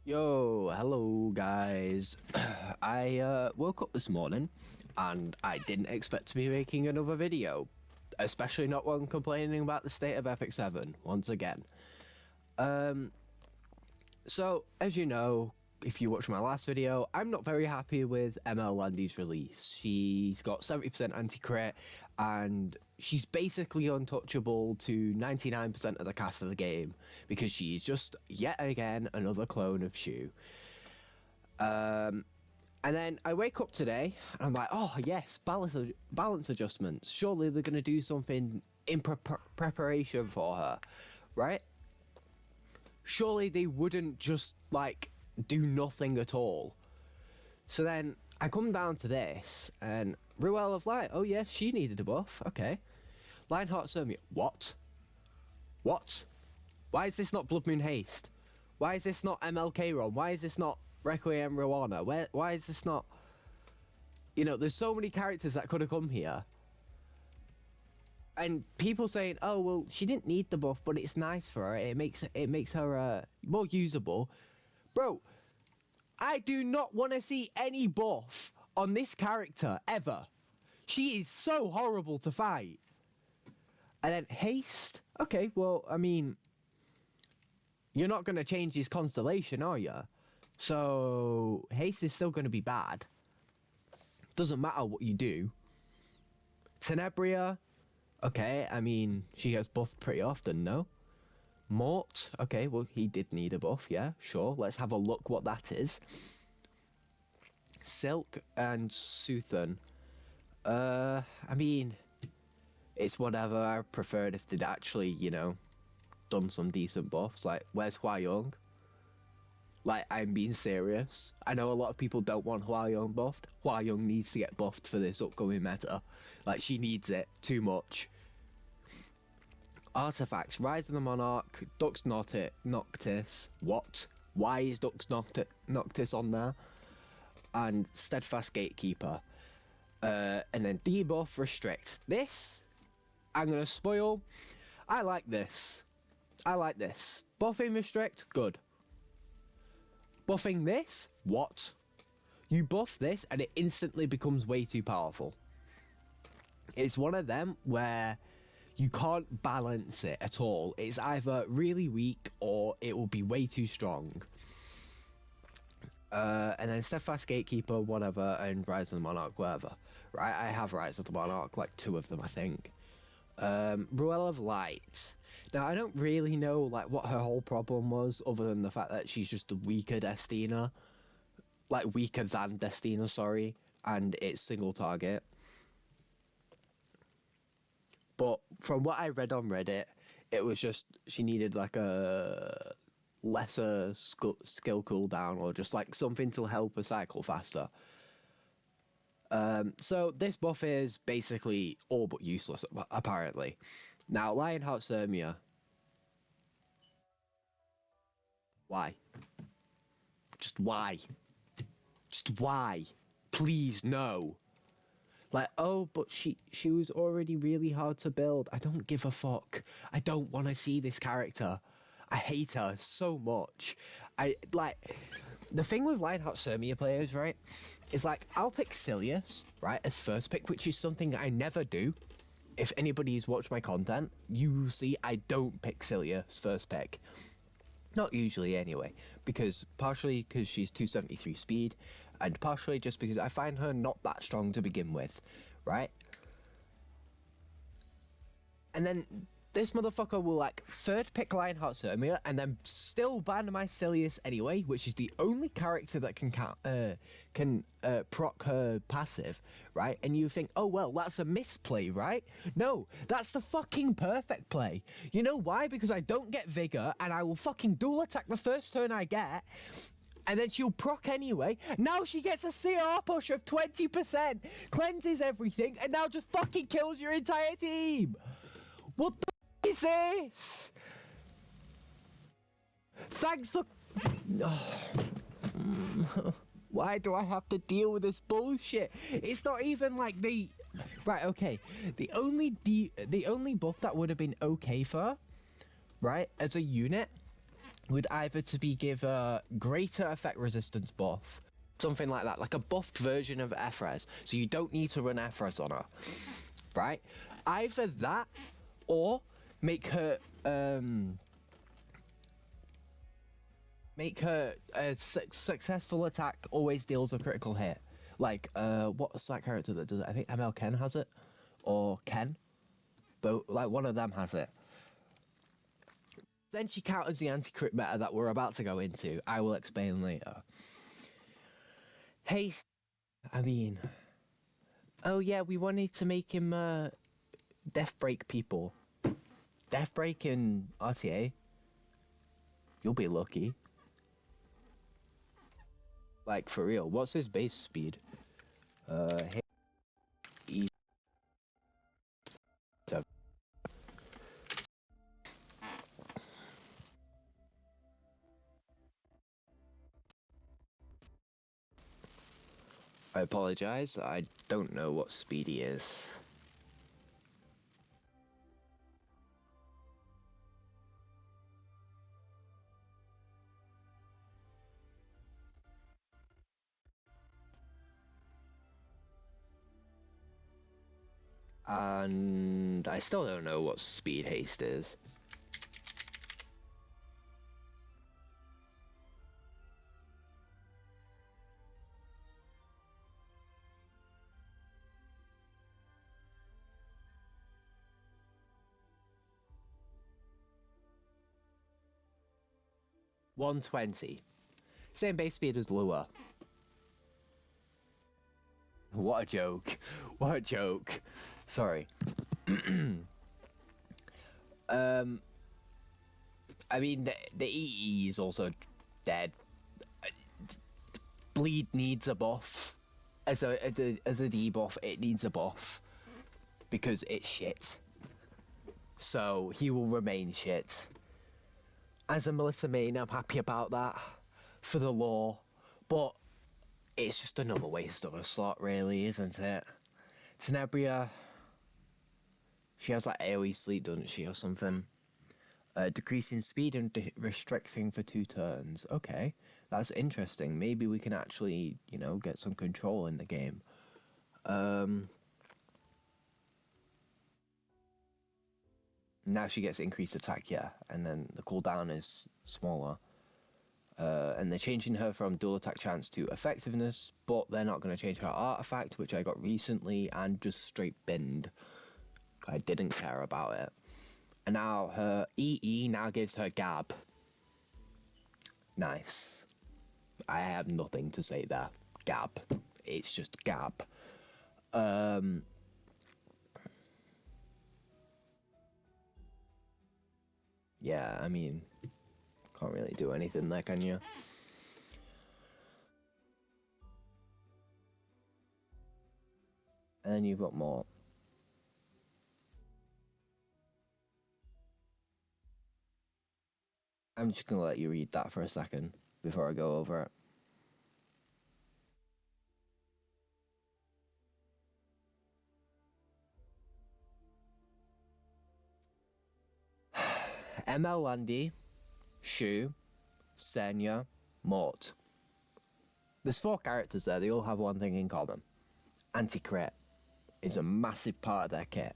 Yo, hello guys. I woke up this morning and I didn't expect to be making another video, especially not one complaining about the state of Epic 7 once again. So as you know, if you watched my last video, I'm not very happy with ML Landy's release. She's got 70% anti-crit and she's basically untouchable to 99% of the cast of the game because she's just yet again another clone of Shu. And then I wake up today and I'm like, oh yes, balance adjustments. Surely they're going to do something in preparation for her, right? Surely they wouldn't just like do nothing at all. So then I come down to this and Ruel of Light, oh yeah, she needed a buff, okay. Lionheart Sermia, what? Why is this not Blood Moon Haste? Why is this not ML Kayron? Why is this not Requiem Rowana? Why is this not... You know, there's so many characters that could have come here. And people saying, oh well, she didn't need the buff, but it's nice for her, it makes her more usable. Bro, I do not want to see any buff on this character, ever. She is so horrible to fight. And then Haste? Okay, well, I mean, you're not going to change his constellation, are you? So, Haste is still going to be bad. Doesn't matter what you do. Tenebria? Okay, I mean, she gets buffed pretty often, no? Mort, okay, well, he did need a buff, yeah, sure. Let's have a look what that is. Silk and Suthen. I mean, it's whatever. I preferred if they'd actually, you know, done some decent buffs. Like, where's hwayoung? Like, I'm being serious. I know a lot of people don't want hwayoung buffed. hwayoung needs to get buffed for this upcoming meta. Like, she needs it too much. Artifacts, Rise of the Monarch, Dux Noctis, what? Why is Dux Noctis on there? And Steadfast Gatekeeper. And then debuff, Restrict. This, I'm going to spoil. I like this. Buffing Restrict, good. Buffing this, what? You buff this and it instantly becomes way too powerful. It's one of them where... you can't balance it at all. It's either really weak or it will be way too strong. And then Steadfast Gatekeeper, whatever, and Rise of the Monarch, whatever. Right, I have Rise of the Monarch, like 2 of them, I think. Ruel of Light. Now, I don't really know like what her whole problem was, other than the fact that she's just a weaker Destina. Like, weaker than Destina, sorry. And it's single target. But from what I read on Reddit, it was just she needed like a lesser skill cooldown or just like something to help her cycle faster. So this buff is basically all but useless, apparently. Now, Lionheart Sermia. Why? Just why? Just why? Please, no. Like, oh, but she was already really hard to build. I don't give a fuck. I don't want to see this character. I hate her so much. The thing with Lionheart Sermia players, right, is like, I'll pick Silius, right, as first pick, which is something I never do. If anybody's watched my content, you will see I don't pick Silius first pick. Not usually anyway, partially because she's 273 speed, and partially just because I find her not that strong to begin with, right? And then this motherfucker will like third pick Lionheart Sermia and then still ban my Silius anyway, which is the only character that can proc her passive, right? And you think, oh well, that's a misplay, right? No, that's the fucking perfect play. You know why? Because I don't get Vigor and I will fucking dual attack the first turn I get. And then she'll proc anyway. Now she gets a CR push of 20%, cleanses everything, and now just fucking kills your entire team. What the is this? Thanks for... Why do I have to deal with this bullshit? It's not even like the... Right, okay. The only buff that would have been okay for her, right, as a unit, would either to be give a greater effect resistance buff, something like that, like a buffed version of Efres, so you don't need to run Efres on her, right? Either that, or make her a successful attack always deals a critical hit. Like, what's that character that does it? I think ML Ken has it, or Ken, but like one of them has it. Then she counters the anti-crit meta that we're about to go into. I will explain later. Haste, I mean, oh yeah, we wanted to make him death break people. Death break in RTA. You'll be lucky. Like, for real, what's his base speed? Easy. I apologize, I don't know what speed he is. And I still don't know what speed haste is. $120. Same base speed as Lua. What a joke. What a joke. Sorry. I mean, the EE is also dead. Bleed needs a buff. As a debuff, it needs a buff. Because it's shit. So, he will remain shit. As a Melissa main, I'm happy about that. For the lore. But it's just another waste of a slot, really, isn't it? Tenebria. She has like AoE sleep, doesn't she, or something? Decreasing speed and restricting for 2 turns. Okay, that's interesting. Maybe we can actually, you know, get some control in the game. Now she gets increased attack, yeah, and then the cooldown is smaller. And they're changing her from dual attack chance to effectiveness, but they're not going to change her artifact, which I got recently, and just straight binned. I didn't care about it. And now her EE now gives her Gab. Nice. I have nothing to say there. Gab. It's just Gab. Yeah, I mean, can't really do anything there, can you? And then you've got more. I'm just gonna let you read that for a second before I go over it. ML Landy, Shu, Senya, Mort. There's 4 characters there, they all have one thing in common. Anti-crit is a massive part of their kit.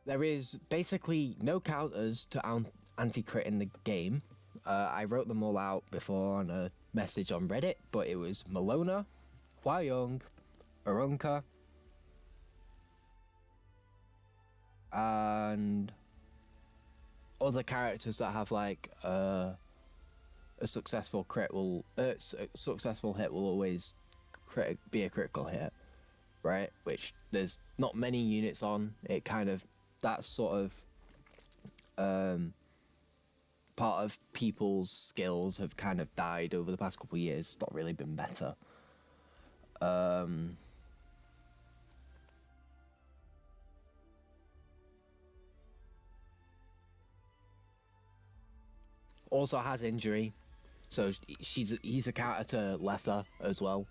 There is basically no counters to anti-crit in the game. I wrote them all out before on a message on Reddit, but it was Malona, hwayoung, Arunka, and other characters that have like a successful crit will successful hit will always be a critical hit, right? Which there's not many units on. It kind of that sort of part of people's skills have kind of died over the past couple of years. It's not really been better. Also has injury, so he's a counter to Letha as well.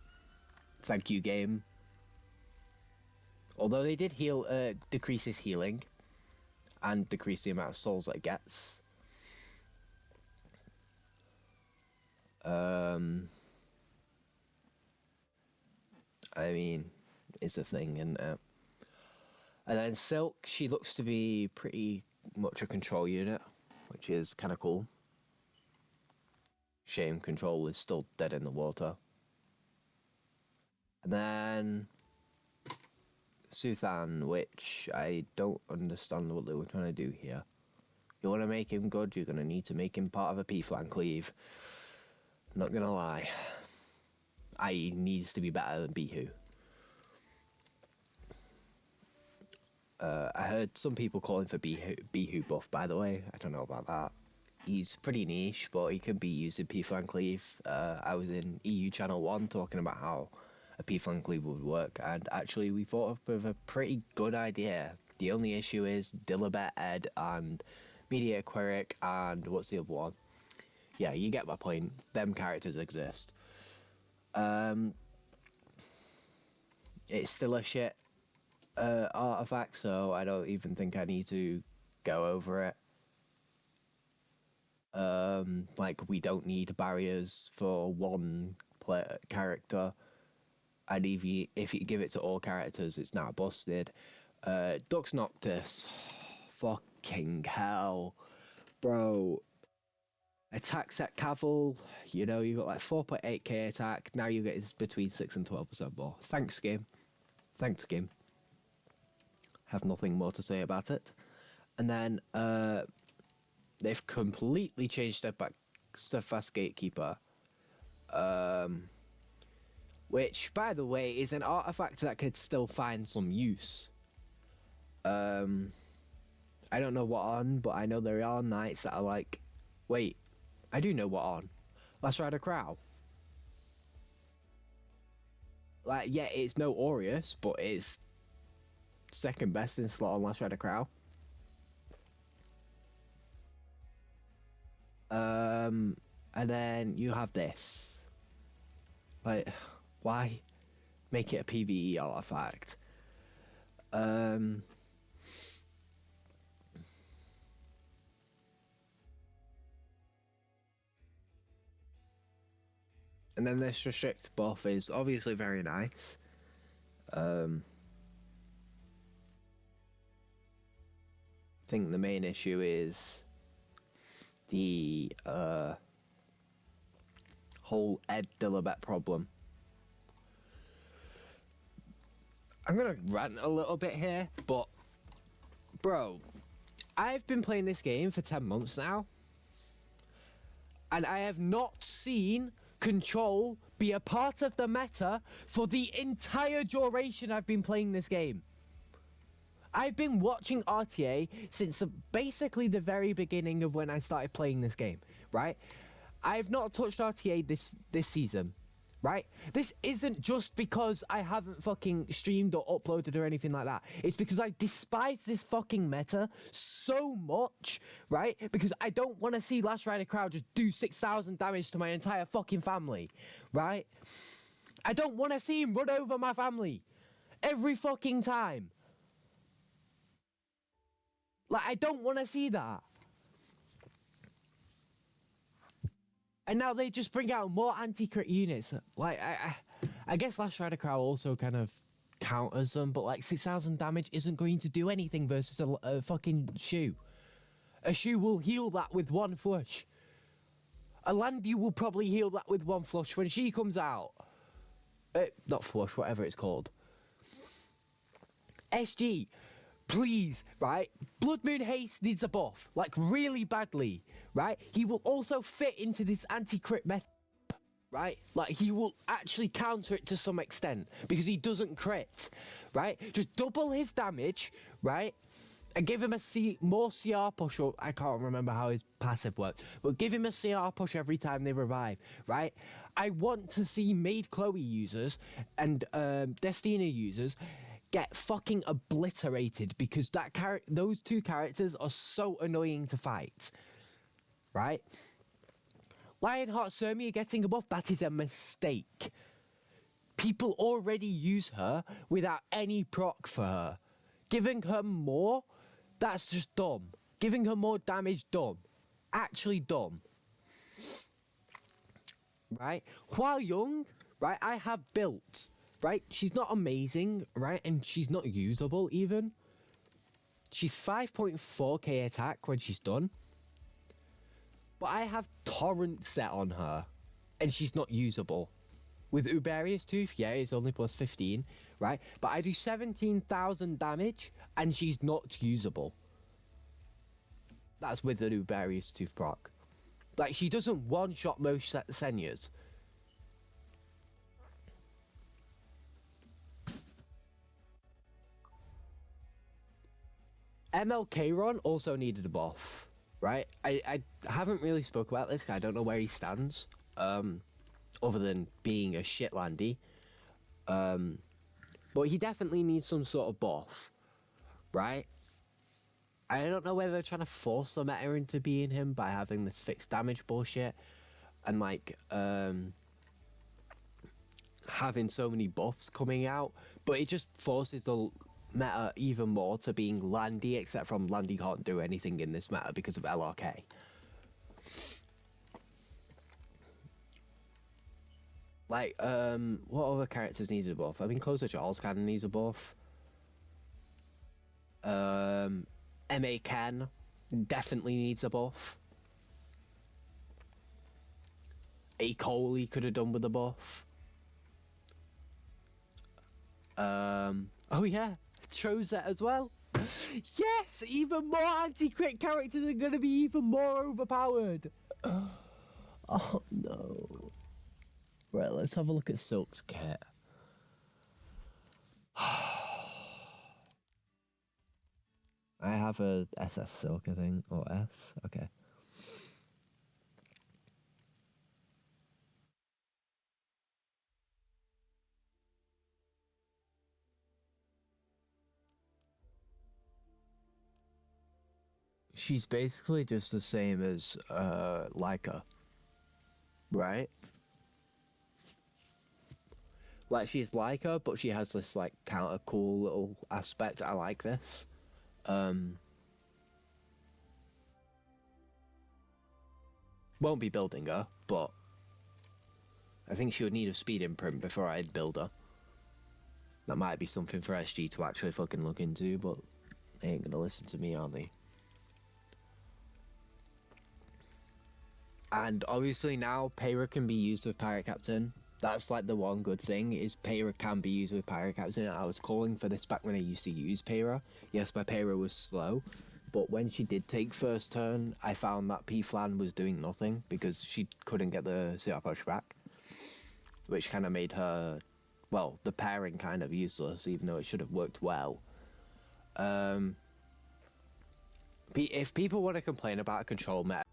Thank you, game. Although they did heal, decrease his healing. and decrease the amount of souls it gets. I mean, it's a thing, isn't it? And then Silk, she looks to be pretty much a control unit, which is kind of cool. Shame control is still dead in the water. And then Suthan, which I don't understand what they were trying to do here. You want to make him good, you're going to need to make him part of a P-flank cleave. Not going to lie. I needs to be better than Bihu. I heard some people calling for Bihu buff, by the way. I don't know about that. He's pretty niche, but he can be used in P-flank cleave. I was in EU Channel 1 talking about how a P-flank cleave would work, and actually we thought of a pretty good idea. The only issue is Dilibet, Ed, and Mediator Queric, and what's the other one? Yeah, you get my point. Them characters exist. It's still a shit artifact, so I don't even think I need to go over it. Like, we don't need barriers for one character, and if you give it to all characters, it's not busted. Dux Noctis, fucking hell, bro. Attack set Cavill, you know, you got like 4.8k attack, now you get between 6 and 12% more. Thanks, game. Have nothing more to say about it. And then they've completely changed their back Steadfast Gatekeeper, which, by the way, is an artifact that could still find some use. I don't know what on, but I know there are knights that are like, wait, I do know what on. Last Rider Crow. Like, yeah, it's no Aureus, but it's second best in slot on Last Rider Crow. And then you have this. Like, why make it a PvE artifact? And then this restrict buff is obviously very nice. I think the main issue is the whole Ed Dilibet problem. I'm gonna rant a little bit here, but bro, I've been playing this game for 10 months now, and I have not seen control be a part of the meta for the entire duration I've been playing this game. I've been watching RTA since basically the very beginning of when I started playing this game, right? I've not touched RTA this season, right? This isn't just because I haven't fucking streamed or uploaded or anything like that. It's because I despise this fucking meta so much, right? Because I don't want to see Last Rider Crowd just do 6,000 damage to my entire fucking family, right? I don't want to see him run over my family every fucking time. Like, I don't want to see that. And now they just bring out more anti-crit units. Like, I guess Last Rider Crow also kind of counters them, but like 6,000 damage isn't going to do anything versus a fucking shoe. A shoe will heal that with one flush. A Landy will probably heal that with one flush when she comes out. Not flush, whatever it's called. SG, please, right? Blood Moon Haste needs a buff, like really badly, right? He will also fit into this anti-crit meta, right? Like, he will actually counter it to some extent because he doesn't crit, right? Just double his damage, right? And give him a more CR push, or I can't remember how his passive works, but give him a CR push every time they revive, right? I want to see Maid Chloe users and Destina users get fucking obliterated because those two characters are so annoying to fight, right? Lionheart Sermia getting a buff, that is a mistake. People already use her without any proc for her. Giving her more That's just dumb. Giving her more damage, dumb. Actually dumb. Right? Hwayoung, right, I have built, right? She's not amazing, right? And she's not usable even. She's 5.4k attack when she's done. But I have torrent set on her. And she's not usable. With Uberius Tooth, yeah, it's only plus 15, right? But I do 17,000 damage, and she's not usable. That's with the Uberius Tooth proc. Like, she doesn't one-shot most Senyas. kayron also needed a buff, right? I haven't really spoke about this, I don't know where he stands. Other than being a shit landy. But he definitely needs some sort of buff, right? I don't know whether they're trying to force the meta into being him by having this fixed damage bullshit and like having so many buffs coming out, but it just forces the meta even more to being landy, except from landy can't do anything in this meta because of LRK. Like, what other characters needed a buff? I mean, Closer Charles kind of needs a buff. Ken definitely needs a buff. Acoli could have done with a buff. Oh yeah, Trozet as well. Yes, even more anti-crit characters are gonna be even more overpowered. Oh no. Right, let's have a look at Silk's kit. I have a SS Silk, I think, or S. Okay. She's basically just the same as Leica, right? Like, she's Leica, but she has this like counter cool little aspect. I like this. Won't be building her, but I think she would need a speed imprint before I'd build her. That might be something for SG to actually fucking look into, but they ain't gonna listen to me, are they? And obviously now Payra can be used with Pirate Captain. That's like the one good thing, is Payra can be used with Pirate Captain. I was calling for this back when I used to use Payra. Yes, my Payra was slow, but when she did take first turn, I found that P-Flan was doing nothing because she couldn't get the CR push back, which kind of made her, well, the pairing kind of useless, even though it should have worked well. If people want to complain about a control meta,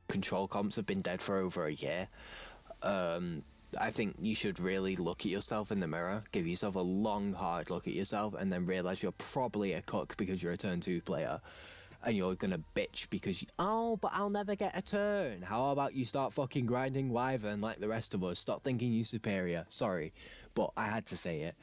control comps have been dead for over a year. I think you should really look at yourself in the mirror, give yourself a long, hard look at yourself, and then realize you're probably a cook because you're a turn 2 player, and you're gonna bitch because oh, but I'll never get a turn. How about you start fucking grinding Wyvern like the rest of us? Stop thinking you superior. Sorry, but I had to say it.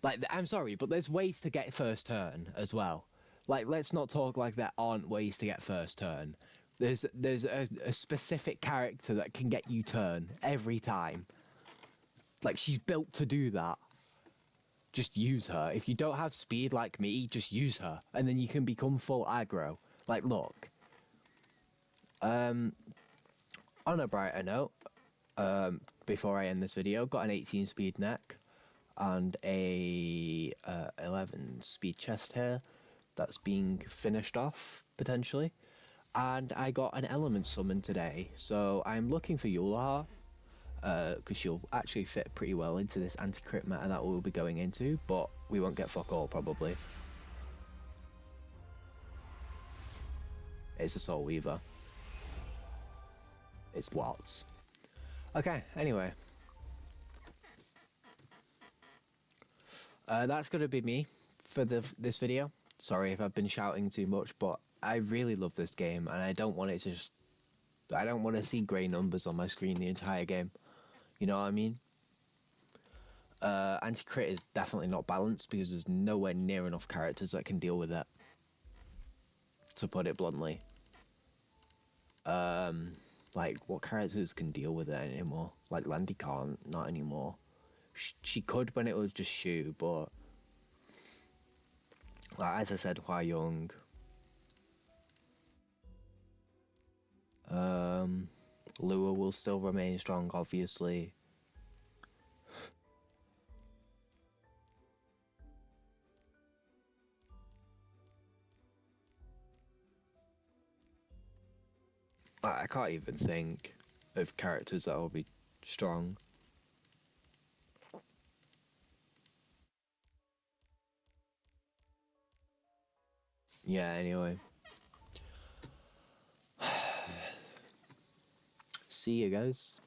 Like, I'm sorry, but there's ways to get first turn as well. Like, let's not talk like there aren't ways to get first turn. There's a specific character that can get you turn every time. Like, she's built to do that. Just use her. If you don't have speed like me, just use her. And then you can become full aggro. Like, look. On a brighter note, before I end this video, got an 18 speed neck and a 11 speed chest here that's being finished off, potentially. And I got an element summon today, so I'm looking for Yulahar, because she'll actually fit pretty well into this anti-crit meta that we'll be going into, but we won't get fuck all probably. It's a Soul Weaver. It's lots. Okay, anyway. That's gonna be me for this video. Sorry if I've been shouting too much, but I really love this game, and I don't want it to just... I don't want to see grey numbers on my screen the entire game. You know what I mean? Anti-crit is definitely not balanced because there's nowhere near enough characters that can deal with that. to put it bluntly. Like, what characters can deal with it anymore? Like, Landy can't, not anymore. She could when it was just Shu, but like, as I said, hwayoung. Lua will still remain strong, obviously. I can't even think of characters that will be strong. Yeah, anyway. See you guys.